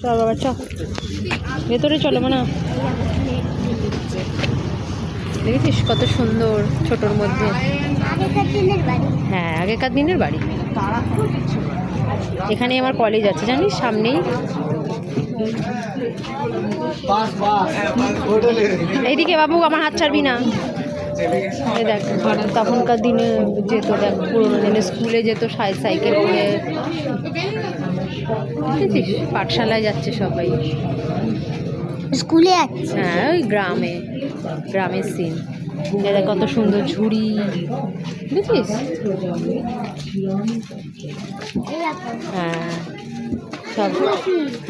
চল বাবা চ, ভেতরে চলো না। দেখেছিস কত সুন্দর ছোটোর মধ্যে। হ্যাঁ, আগেকার দিনের বাড়ি। এখানে আমার কলেজ আছে জানিস, সামনেই। এইদিকে বাবু, আমার হাত ছাড়বি না। এই দেখ, তখনকার দিনে যেত, দেখ পুরোনো দিনে স্কুলে যেত সাইকেল করে। দেখেছিস পাঠশালায় যাচ্ছে সবাই, স্কুলে যাচ্ছে। হ্যাঁ ওই গ্রামের সিন। দেখ কত সুন্দর ঝুড়ি, বুঝেছিস? হ্যাঁ, সব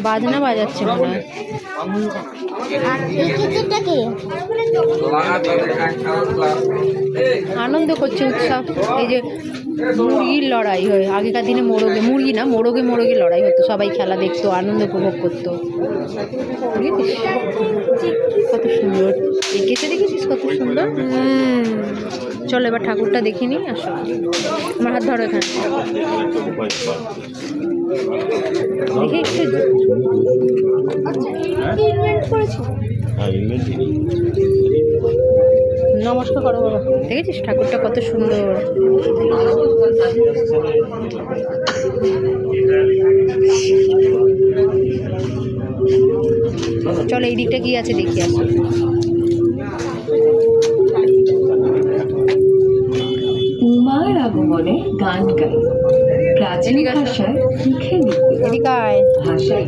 বাজনা বাজাচ্ছে মনে হয়। আনন্দ করছে, উৎসব। এই যে মুরগির লড়াই হয় আগেকার দিনে, মুরগি না, মোরগে লড়াই হতো, সবাই খেলা দেখতো, আনন্দ উপভোগ করতো। বুঝেছিস কত সুন্দর এঁকেছে, দেখেছিস কত সুন্দর। চলো এবার ঠাকুরটা দেখে নিই। আসো, আমার হাত ধরো এখানে, দেখে একটু। নমস্কার করো বাবা। দেখেছিস ঠাকুরটা কত সুন্দর। চলো এই দিকটা কি আছে দেখি। আসো, উমার আগমনে গান গাই, প্রাচীন ভাষায় লিখে লিখে এদিকে আয়। ভাষায়